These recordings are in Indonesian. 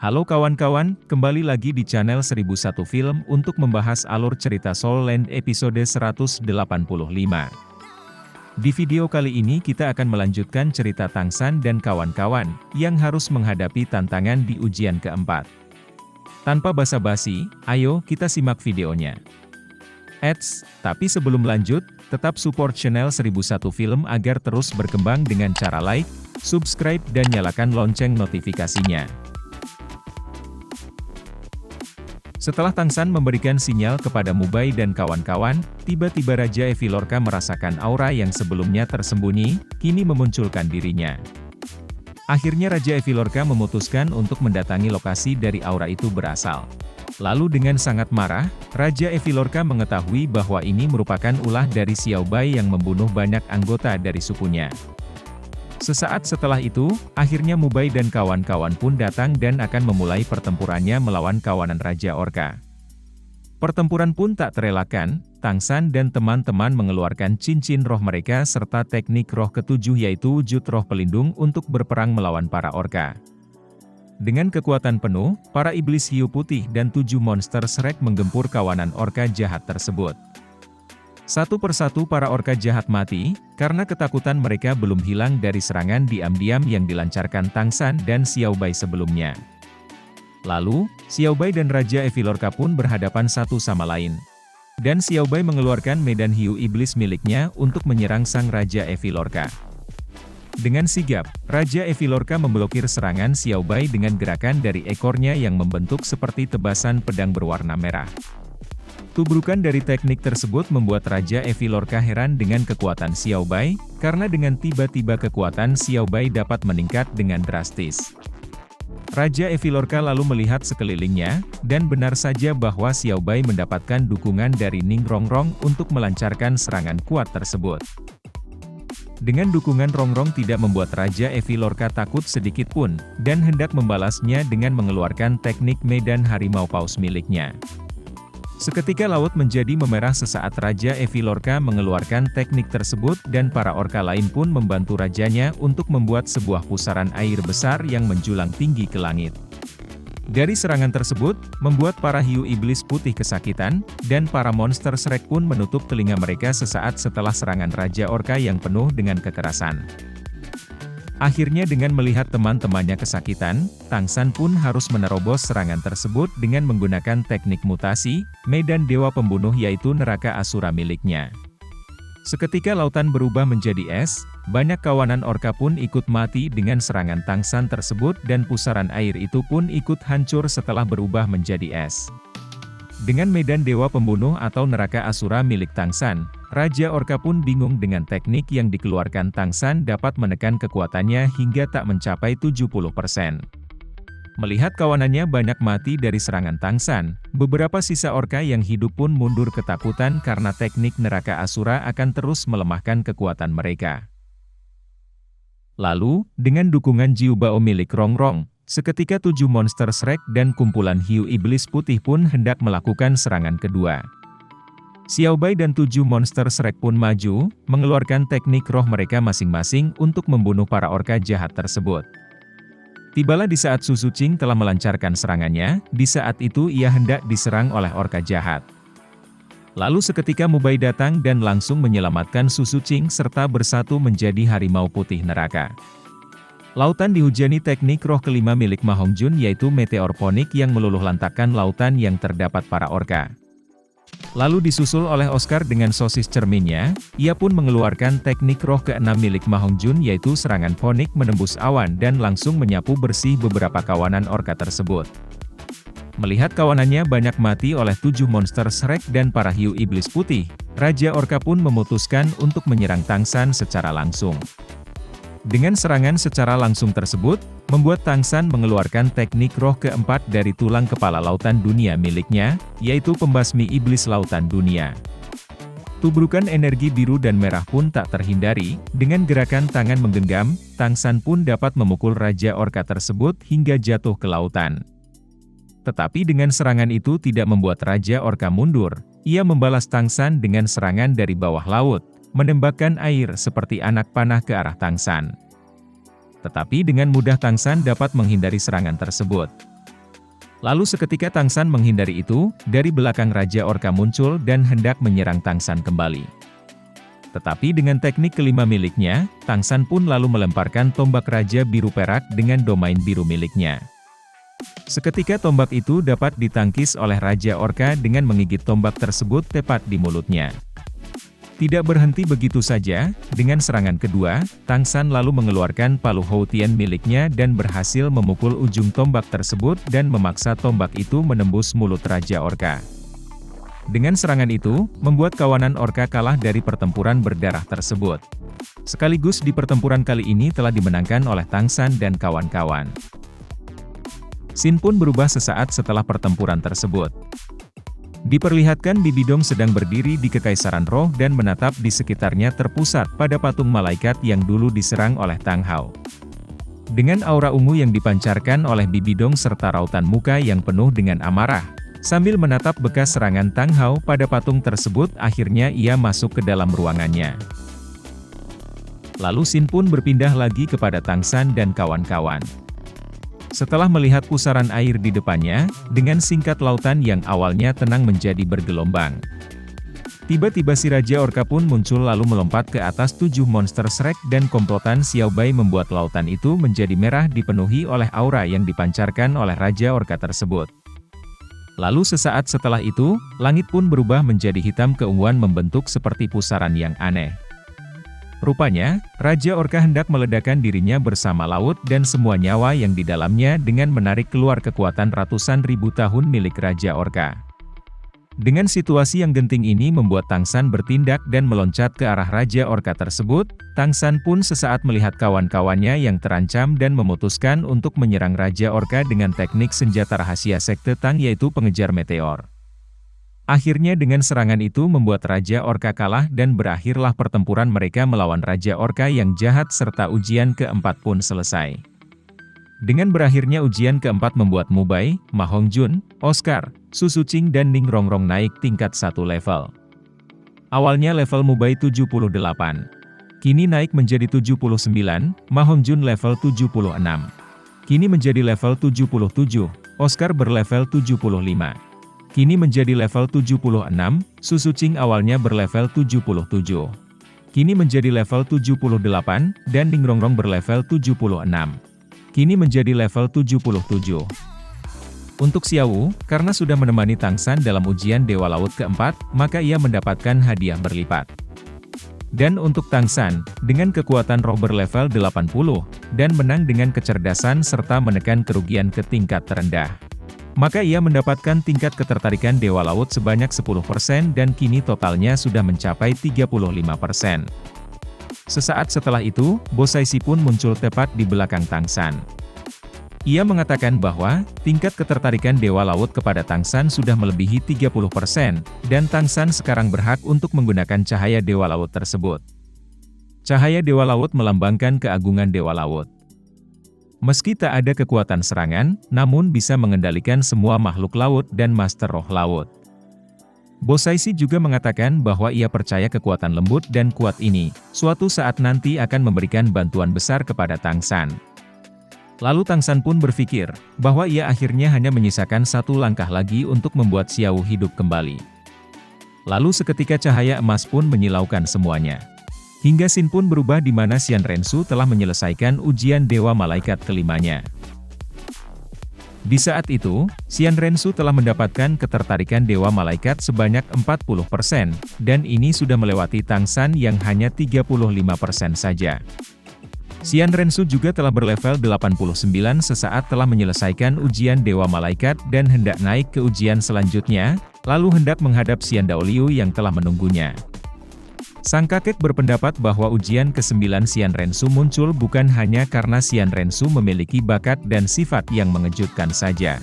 Halo kawan-kawan, kembali lagi di channel 1001 Film untuk membahas alur cerita Soul Land episode 185. Di video kali ini kita akan melanjutkan cerita Tangsan dan kawan-kawan, yang harus menghadapi tantangan di ujian keempat. Tanpa basa-basi, ayo kita simak videonya. Eits, tapi sebelum lanjut, tetap support channel 1001 Film agar terus berkembang dengan cara like, subscribe dan nyalakan lonceng notifikasinya. Setelah Tangsan memberikan sinyal kepada Mubai dan kawan-kawan, tiba-tiba Raja Evilorka merasakan aura yang sebelumnya tersembunyi, kini memunculkan dirinya. Akhirnya Raja Evilorka memutuskan untuk mendatangi lokasi dari aura itu berasal. Lalu dengan sangat marah, Raja Evilorka mengetahui bahwa ini merupakan ulah dari Xiao Bai yang membunuh banyak anggota dari sukunya. Sesaat setelah itu, akhirnya Mubai dan kawan-kawan pun datang dan akan memulai pertempurannya melawan kawanan Raja Orka. Pertempuran pun tak terelakkan, Tangsan dan teman-teman mengeluarkan cincin roh mereka serta teknik roh ketujuh yaitu wujud roh pelindung untuk berperang melawan para Orka. Dengan kekuatan penuh, para iblis hiu putih dan 7 monster Shrek menggempur kawanan Orka jahat tersebut. Satu persatu para Orka jahat mati, karena ketakutan mereka belum hilang dari serangan diam-diam yang dilancarkan Tangsan dan Xiao Bai sebelumnya. Lalu, Xiao Bai dan Raja Evilorka pun berhadapan satu sama lain. Dan Xiao Bai mengeluarkan medan hiu iblis miliknya untuk menyerang sang Raja Evilorka. Dengan sigap, Raja Evilorka memblokir serangan Xiao Bai dengan gerakan dari ekornya yang membentuk seperti tebasan pedang berwarna merah. Tubrukan dari teknik tersebut membuat Raja Evilorka heran dengan kekuatan Xiao Bai, karena dengan tiba-tiba kekuatan Xiao Bai dapat meningkat dengan drastis. Raja Evilorka lalu melihat sekelilingnya, dan benar saja bahwa Xiao Bai mendapatkan dukungan dari Ning Rongrong untuk melancarkan serangan kuat tersebut. Dengan dukungan Rongrong tidak membuat Raja Evilorka takut sedikit pun, dan hendak membalasnya dengan mengeluarkan teknik medan harimau paus miliknya. Seketika laut menjadi memerah sesaat Raja Evilorka mengeluarkan teknik tersebut dan para orka lain pun membantu rajanya untuk membuat sebuah pusaran air besar yang menjulang tinggi ke langit. Dari serangan tersebut, membuat para hiu iblis putih kesakitan, dan para monster Shrek pun menutup telinga mereka sesaat setelah serangan Raja Orka yang penuh dengan kekerasan. Akhirnya dengan melihat teman-temannya kesakitan, Tangsan pun harus menerobos serangan tersebut dengan menggunakan teknik mutasi, medan dewa pembunuh yaitu neraka asura miliknya. Seketika lautan berubah menjadi es, banyak kawanan orka pun ikut mati dengan serangan Tangsan tersebut dan pusaran air itu pun ikut hancur setelah berubah menjadi es. Dengan medan dewa pembunuh atau neraka asura milik Tangsan, Raja Orka pun bingung dengan teknik yang dikeluarkan Tangsan dapat menekan kekuatannya hingga tak mencapai 70%. Melihat kawanannya banyak mati dari serangan Tangsan, beberapa sisa Orka yang hidup pun mundur ketakutan karena teknik neraka asura akan terus melemahkan kekuatan mereka. Lalu, dengan dukungan Jiu Bao milik Rongrong, seketika 7 monster Shrek dan kumpulan hiu iblis putih pun hendak melakukan serangan kedua. Xiao Bai dan 7 monster Shrek pun maju, mengeluarkan teknik roh mereka masing-masing untuk membunuh para orka jahat tersebut. Tibalah di saat Su Sucing telah melancarkan serangannya, di saat itu ia hendak diserang oleh orka jahat. Lalu seketika Mubai datang dan langsung menyelamatkan Su Sucing serta bersatu menjadi harimau putih neraka. Lautan dihujani teknik roh kelima milik Ma Hongjun yaitu meteor ponik yang meluluh lantakkan lautan yang terdapat para orka. Lalu disusul oleh Oscar dengan sosis cerminnya, ia pun mengeluarkan teknik roh keenam milik Ma Hongjun yaitu serangan ponik menembus awan dan langsung menyapu bersih beberapa kawanan orka tersebut. Melihat kawanannya banyak mati oleh 7 monster Shrek dan para hiu iblis putih, Raja Orka pun memutuskan untuk menyerang Tangsan secara langsung. Dengan serangan secara langsung tersebut, membuat Tangsan mengeluarkan teknik roh keempat dari tulang kepala lautan dunia miliknya, yaitu pembasmi iblis lautan dunia. Tubrukan energi biru dan merah pun tak terhindari, dengan gerakan tangan menggenggam, Tangsan pun dapat memukul Raja Orka tersebut hingga jatuh ke lautan. Tetapi dengan serangan itu tidak membuat Raja Orka mundur, ia membalas Tangsan dengan serangan dari bawah laut, menembakkan air seperti anak panah ke arah Tangsan. Tetapi dengan mudah Tangsan dapat menghindari serangan tersebut. Lalu seketika Tangsan menghindari itu, dari belakang Raja Orka muncul dan hendak menyerang Tangsan kembali. Tetapi dengan teknik kelima miliknya, Tangsan pun lalu melemparkan tombak Raja Biru Perak dengan domain biru miliknya. Seketika tombak itu dapat ditangkis oleh Raja Orka dengan menggigit tombak tersebut tepat di mulutnya. Tidak berhenti begitu saja, dengan serangan kedua, Tangsan lalu mengeluarkan palu Houtian miliknya dan berhasil memukul ujung tombak tersebut dan memaksa tombak itu menembus mulut Raja Orka. Dengan serangan itu, membuat kawanan Orka kalah dari pertempuran berdarah tersebut. Sekaligus di pertempuran kali ini telah dimenangkan oleh Tangsan dan kawan-kawan. Scene pun berubah sesaat setelah pertempuran tersebut. Diperlihatkan Bibi Dong sedang berdiri di Kekaisaran Roh dan menatap di sekitarnya terpusat pada patung malaikat yang dulu diserang oleh Tang Hao. Dengan aura ungu yang dipancarkan oleh Bibi Dong serta rautan muka yang penuh dengan amarah, sambil menatap bekas serangan Tang Hao pada patung tersebut, akhirnya ia masuk ke dalam ruangannya. Lalu Scene pun berpindah lagi kepada Tangsan dan kawan-kawan. Setelah melihat pusaran air di depannya, dengan singkat lautan yang awalnya tenang menjadi bergelombang. Tiba-tiba si Raja Orka pun muncul lalu melompat ke atas 7 monster Shrek dan komplotan Xiao Bai membuat lautan itu menjadi merah dipenuhi oleh aura yang dipancarkan oleh Raja Orka tersebut. Lalu sesaat setelah itu, langit pun berubah menjadi hitam keunguan membentuk seperti pusaran yang aneh. Rupanya, Raja Orka hendak meledakkan dirinya bersama laut dan semua nyawa yang di dalamnya dengan menarik keluar kekuatan ratusan ribu tahun milik Raja Orka. Dengan situasi yang genting ini membuat Tangsan bertindak dan meloncat ke arah Raja Orka tersebut. Tangsan pun sesaat melihat kawan-kawannya yang terancam dan memutuskan untuk menyerang Raja Orka dengan teknik senjata rahasia Sekte Tang yaitu pengejar meteor. Akhirnya dengan serangan itu membuat Raja Orka kalah dan berakhirlah pertempuran mereka melawan Raja Orka yang jahat serta ujian keempat pun selesai. Dengan berakhirnya ujian keempat membuat Mubai, Ma Hongjun, Oscar, Su Suqing dan Ning Rongrong naik tingkat 1 level. Awalnya level Mubai 78. Kini naik menjadi 79, Ma Hongjun level 76. Kini menjadi level 77, Oscar berlevel 75. Kini menjadi level 76, Su Suqing awalnya berlevel 77. Kini menjadi level 78, dan Ning Rongrong berlevel 76. Kini menjadi level 77. Untuk Xiao Wu, karena sudah menemani Tangsan dalam ujian Dewa Laut keempat, maka ia mendapatkan hadiah berlipat. Dan untuk Tangsan, dengan kekuatan roh berlevel 80, dan menang dengan kecerdasan serta menekan kerugian ke tingkat terendah, maka ia mendapatkan tingkat ketertarikan Dewa Laut sebanyak 10% dan kini totalnya sudah mencapai 35%. Sesaat setelah itu, Bosaisi pun muncul tepat di belakang Tangsan. Ia mengatakan bahwa, tingkat ketertarikan Dewa Laut kepada Tangsan sudah melebihi 30%, dan Tangsan sekarang berhak untuk menggunakan cahaya Dewa Laut tersebut. Cahaya Dewa Laut melambangkan keagungan Dewa Laut. Meski tak ada kekuatan serangan, namun bisa mengendalikan semua makhluk laut dan master roh laut. Bosaisi juga mengatakan bahwa ia percaya kekuatan lembut dan kuat ini, suatu saat nanti akan memberikan bantuan besar kepada Tangsan. Lalu Tangsan pun berpikir, bahwa ia akhirnya hanya menyisakan satu langkah lagi untuk membuat Xiao hidup kembali. Lalu seketika cahaya emas pun menyilaukan semuanya. Hingga scene pun berubah di mana Xian Rensu telah menyelesaikan ujian Dewa Malaikat kelimanya. Di saat itu, Xian Rensu telah mendapatkan ketertarikan Dewa Malaikat sebanyak 40%, dan ini sudah melewati Tangsan yang hanya 35% saja. Xian Rensu juga telah berlevel 89 sesaat telah menyelesaikan ujian Dewa Malaikat dan hendak naik ke ujian selanjutnya, lalu hendak menghadap Xian Daoliu yang telah menunggunya. Sang kakek berpendapat bahwa ujian ke-9 Xian Rensu muncul bukan hanya karena Xian Rensu memiliki bakat dan sifat yang mengejutkan saja.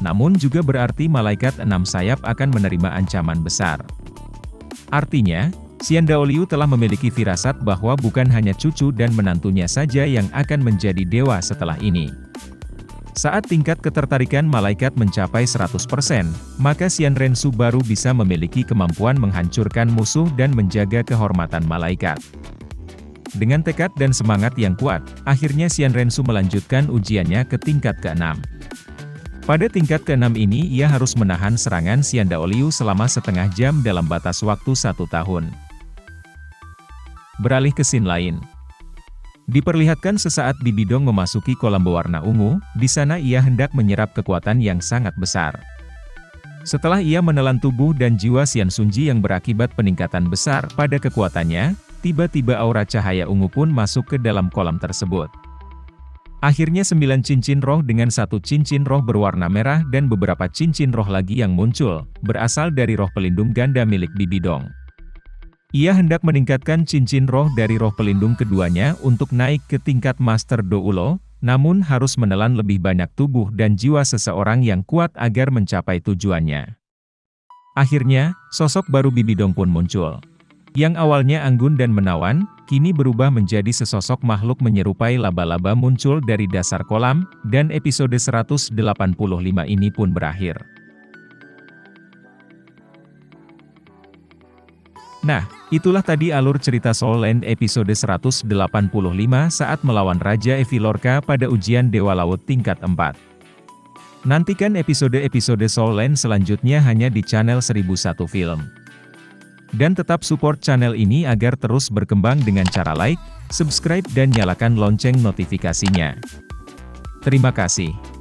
Namun juga berarti malaikat 6 sayap akan menerima ancaman besar. Artinya, Xian Daoliu telah memiliki firasat bahwa bukan hanya cucu dan menantunya saja yang akan menjadi dewa setelah ini. Saat tingkat ketertarikan malaikat mencapai 100%, maka Xian Rensu baru bisa memiliki kemampuan menghancurkan musuh dan menjaga kehormatan malaikat. Dengan tekad dan semangat yang kuat, akhirnya Xian Rensu melanjutkan ujiannya ke tingkat ke-6. Pada tingkat ke-6 ini ia harus menahan serangan Xian Daoliu selama setengah jam dalam batas waktu 1 tahun. Beralih ke scene lain. Diperlihatkan sesaat Bibi Dong memasuki kolam berwarna ungu, di sana ia hendak menyerap kekuatan yang sangat besar. Setelah ia menelan tubuh dan jiwa Xian Sunji yang berakibat peningkatan besar pada kekuatannya, tiba-tiba aura cahaya ungu pun masuk ke dalam kolam tersebut. Akhirnya 9 cincin roh dengan 1 cincin roh berwarna merah dan beberapa cincin roh lagi yang muncul, berasal dari roh pelindung ganda milik Bibi Dong. Ia hendak meningkatkan cincin roh dari roh pelindung keduanya untuk naik ke tingkat Master Do Ulo, namun harus menelan lebih banyak tubuh dan jiwa seseorang yang kuat agar mencapai tujuannya. Akhirnya, sosok baru Bibi Dong pun muncul. Yang awalnya anggun dan menawan, kini berubah menjadi sesosok makhluk menyerupai laba-laba muncul dari dasar kolam, dan episode 185 ini pun berakhir. Nah, itulah tadi alur cerita Soul Land episode 185 saat melawan Raja Evilorca pada ujian Dewa Laut tingkat 4. Nantikan episode-episode Soul Land selanjutnya hanya di channel 1001 Film. Dan tetap support channel ini agar terus berkembang dengan cara like, subscribe dan nyalakan lonceng notifikasinya. Terima kasih.